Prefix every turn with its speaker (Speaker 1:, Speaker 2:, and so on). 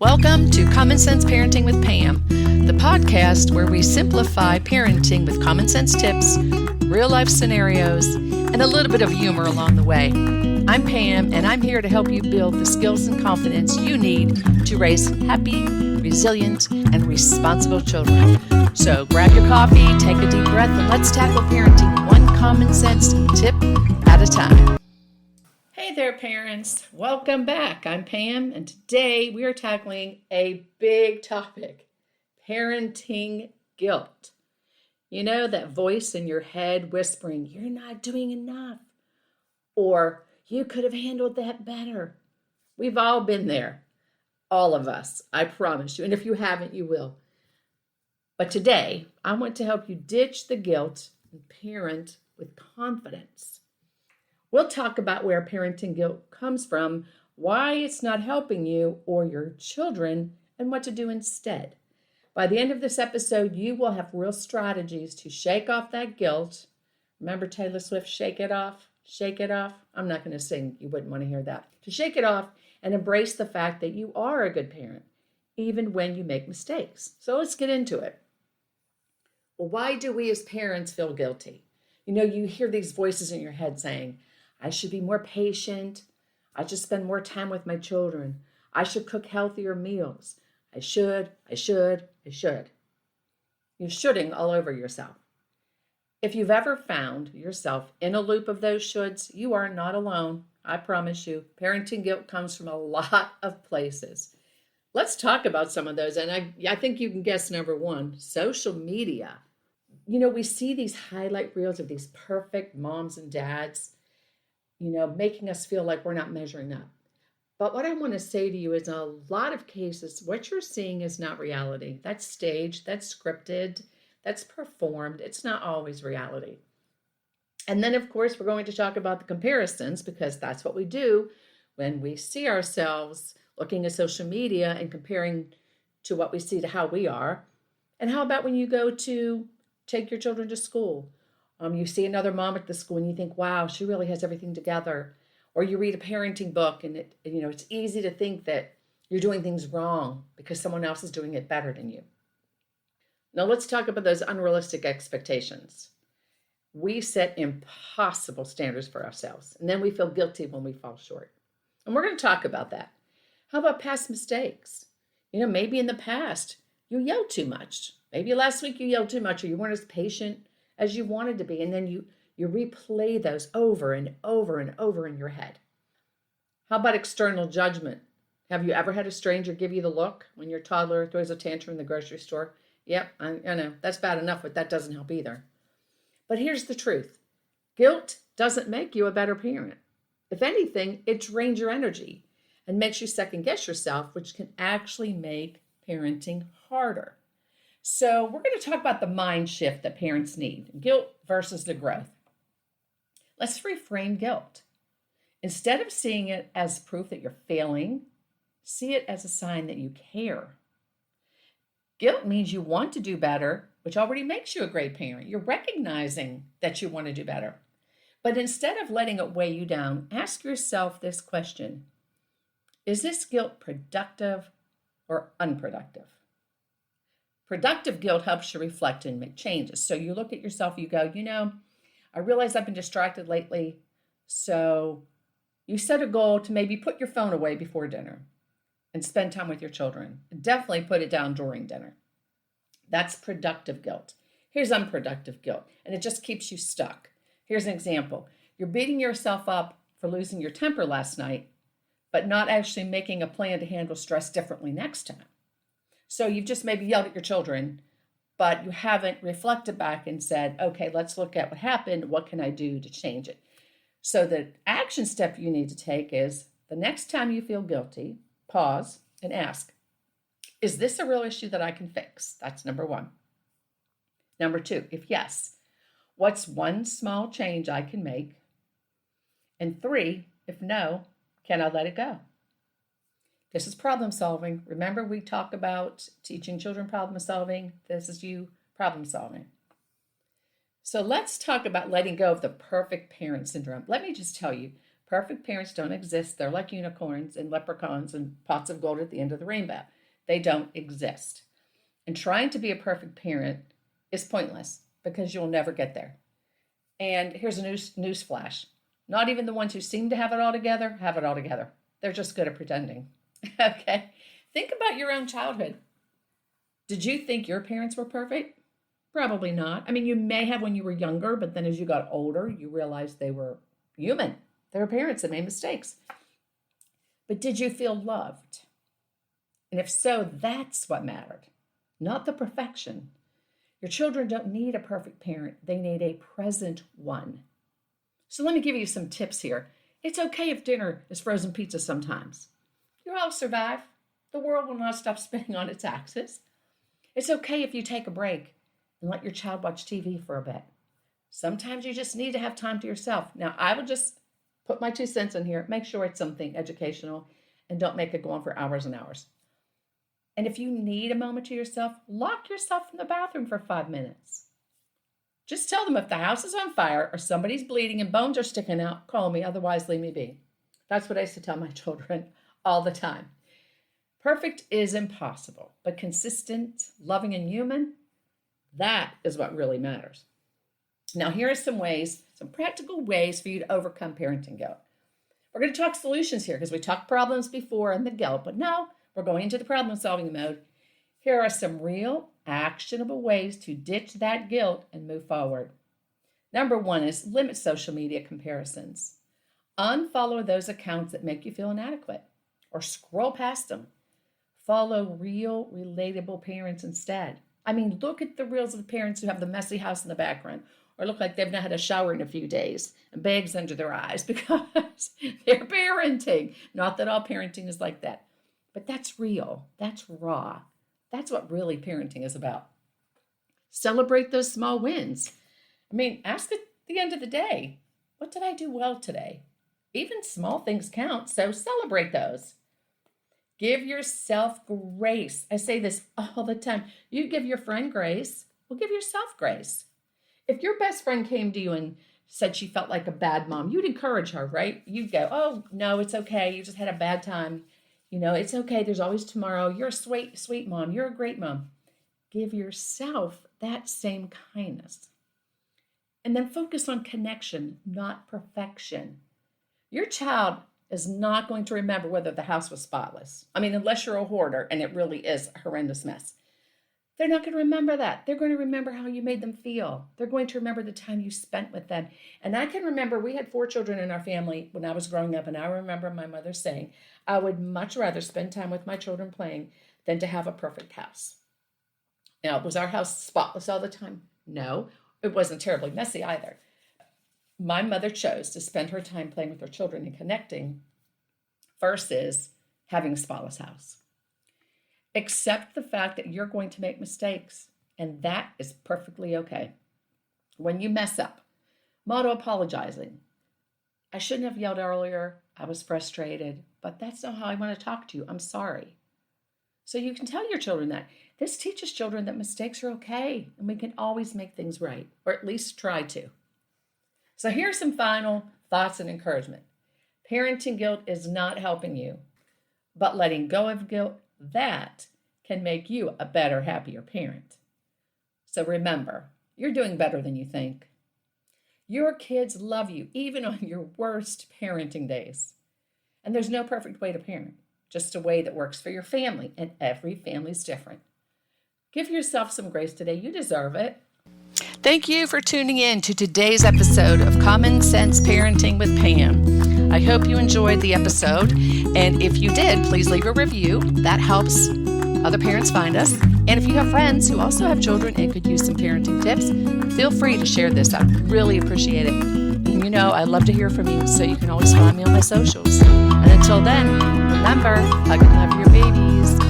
Speaker 1: Welcome to Common Sense Parenting with Pam, the podcast where we simplify parenting with common sense tips, real life scenarios, and a little bit of humor along the way. I'm Pam, and I'm here to help you build the skills and confidence you need to raise happy, resilient, and responsible children. So grab your coffee, take a deep breath, and let's tackle parenting one common sense tip at a time. Hey there, parents. Welcome back. I'm Pam, and today we are tackling a big topic, parenting guilt. You know, that voice in your head whispering, you're not doing enough, or you could have handled that better. We've all been there, all of us, I promise you. And if you haven't, you will. But today, I want to help you ditch the guilt and parent with confidence. We'll talk about where parenting guilt comes from, why it's not helping you or your children, and what to do instead. By the end of this episode, you will have real strategies to shake off that guilt. Remember Taylor Swift, shake it off, shake it off? I'm not going to sing. You wouldn't want to hear that. To shake it off and embrace the fact that you are a good parent, even when you make mistakes. So let's get into it. Well, why do we as parents feel guilty? You know, you hear these voices in your head saying, I should be more patient. I should spend more time with my children. I should cook healthier meals. I should. You're shoulding all over yourself. If you've ever found yourself in a loop of those shoulds, you are not alone. I promise you. Parenting guilt comes from a lot of places. Let's talk about some of those. And I think you can guess number one, social media. You know, we see these highlight reels of these perfect moms and dads, you know, making us feel like we're not measuring up. But what I want to say to you is in a lot of cases, what you're seeing is not reality. That's staged, that's scripted, that's performed. It's not always reality. And then, of course, we're going to talk about the comparisons because that's what we do when we see ourselves looking at social media and comparing to what we see to how we are. And how about when you go to take your children to school? You see another mom at the school and you think, wow, she really has everything together. Or you read a parenting book and it's easy to think that you're doing things wrong because someone else is doing it better than you. Now let's talk about those unrealistic expectations. We set impossible standards for ourselves, and then we feel guilty when we fall short. And we're going to talk about that. How about past mistakes? You know, maybe in the past you yelled too much. Maybe last week you yelled too much, or you weren't as patient as you wanted to be, and then you replay those over and over and over in your head. How about external judgment? Have you ever had a stranger give you the look when your toddler throws a tantrum in the grocery store? Yep, I know, that's bad enough, but that doesn't help either. But here's the truth. Guilt doesn't make you a better parent. If anything, it drains your energy and makes you second guess yourself, which can actually make parenting harder. So we're going to talk about the mind shift that parents need, guilt versus the growth. Let's reframe guilt. Instead of seeing it as proof that you're failing, see it as a sign that you care. Guilt means you want to do better, which already makes you a great parent. You're recognizing that you want to do better. But instead of letting it weigh you down, ask yourself this question. Is this guilt productive or unproductive? Productive guilt helps you reflect and make changes. So you look at yourself, you go, I realize I've been distracted lately. So you set a goal to maybe put your phone away before dinner and spend time with your children. Definitely put it down during dinner. That's productive guilt. Here's unproductive guilt, and it just keeps you stuck. Here's an example. You're beating yourself up for losing your temper last night, but not actually making a plan to handle stress differently next time. So you've just maybe yelled at your children, but you haven't reflected back and said, okay, let's look at what happened. What can I do to change it? So the action step you need to take is the next time you feel guilty, pause and ask, is this a real issue that I can fix? That's number one. Number two, if yes, what's one small change I can make? And three, if no, can I let it go? This is problem solving. Remember, we talk about teaching children problem solving. This is you problem solving. So let's talk about letting go of the perfect parent syndrome. Let me just tell you, Perfect parents don't exist. They're like unicorns and leprechauns and pots of gold at the end of the rainbow. They don't exist. And trying to be a perfect parent is pointless because you'll never get there. And here's a news flash. Not even the ones who seem to have it all together have it all together. They're just good at pretending. Okay? Think about your own childhood. Did you think your parents were perfect? Probably not. I mean, you may have when you were younger, but then as you got older, you realized they were human. They were parents that made mistakes. But did you feel loved? And if so, that's what mattered, not the perfection. Your children don't need a perfect parent. They need a present one. So let me give you some tips here. It's okay if dinner is frozen pizza sometimes. You'll all survive. The world will not stop spinning on its axis. It's okay if you take a break and let your child watch TV for a bit. Sometimes you just need to have time to yourself. Now, I will just put my 2 cents in here. Make sure it's something educational and don't make it go on for hours and hours. And if you need a moment to yourself, lock yourself in the bathroom for 5 minutes. Just tell them if the house is on fire or somebody's bleeding and bones are sticking out, call me, otherwise leave me be. That's what I used to tell my children all the time. Perfect is impossible, but consistent, loving, and human, that is what really matters. Now, here are some practical ways for you to overcome parenting guilt. We're going to talk solutions here because we talked problems before and the guilt, but now we're going into the problem-solving mode. Here are some real, actionable ways to ditch that guilt and move forward. Number 1 is limit social media comparisons. Unfollow those accounts that make you feel inadequate or scroll past them. Follow real, relatable parents instead. I mean, look at the reels of the parents who have the messy house in the background or look like they've not had a shower in a few days and bags under their eyes because they're parenting. Not that all parenting is like that, but that's real. That's raw. That's what really parenting is about. Celebrate those small wins. I mean, ask at the end of the day, what did I do well today? Even small things count, so celebrate those. Give yourself grace. I say this all the time. You give your friend grace, well, give yourself grace. If your best friend came to you and said she felt like a bad mom, you'd encourage her, right? You'd go, oh, no, it's okay. You just had a bad time. You know, it's okay. There's always tomorrow. You're a sweet, sweet mom. You're a great mom. Give yourself that same kindness. And then focus on connection, not perfection. Your child is not going to remember whether the house was spotless. I mean, unless you're a hoarder and it really is a horrendous mess. They're not going to remember that. They're going to remember how you made them feel. They're going to remember the time you spent with them. And I can remember we had 4 children in our family when I was growing up, and I remember my mother saying, I would much rather spend time with my children playing than to have a perfect house. Now, was our house spotless all the time? No, it wasn't terribly messy either. My mother chose to spend her time playing with her children and connecting versus having a spotless house. Accept the fact that you're going to make mistakes, and that is perfectly okay. When you mess up, motto apologizing. I shouldn't have yelled earlier. I was frustrated, but that's not how I want to talk to you. I'm sorry. So you can tell your children that. This teaches children that mistakes are okay, and we can always make things right, or at least try to. So here's some final thoughts and encouragement. Parenting guilt is not helping you, but letting go of guilt, that can make you a better, happier parent. So remember, you're doing better than you think. Your kids love you, even on your worst parenting days. And there's no perfect way to parent, just a way that works for your family, and every family's different. Give yourself some grace today. You deserve it. Thank you for tuning in to today's episode of Common Sense Parenting with Pam. I hope you enjoyed the episode, and if you did, please leave a review. That helps other parents find us. And if you have friends who also have children and could use some parenting tips, feel free to share this. I'd really appreciate it. And you know, I love to hear from you, so you can always find me on my socials. And until then, remember, hug and love your babies.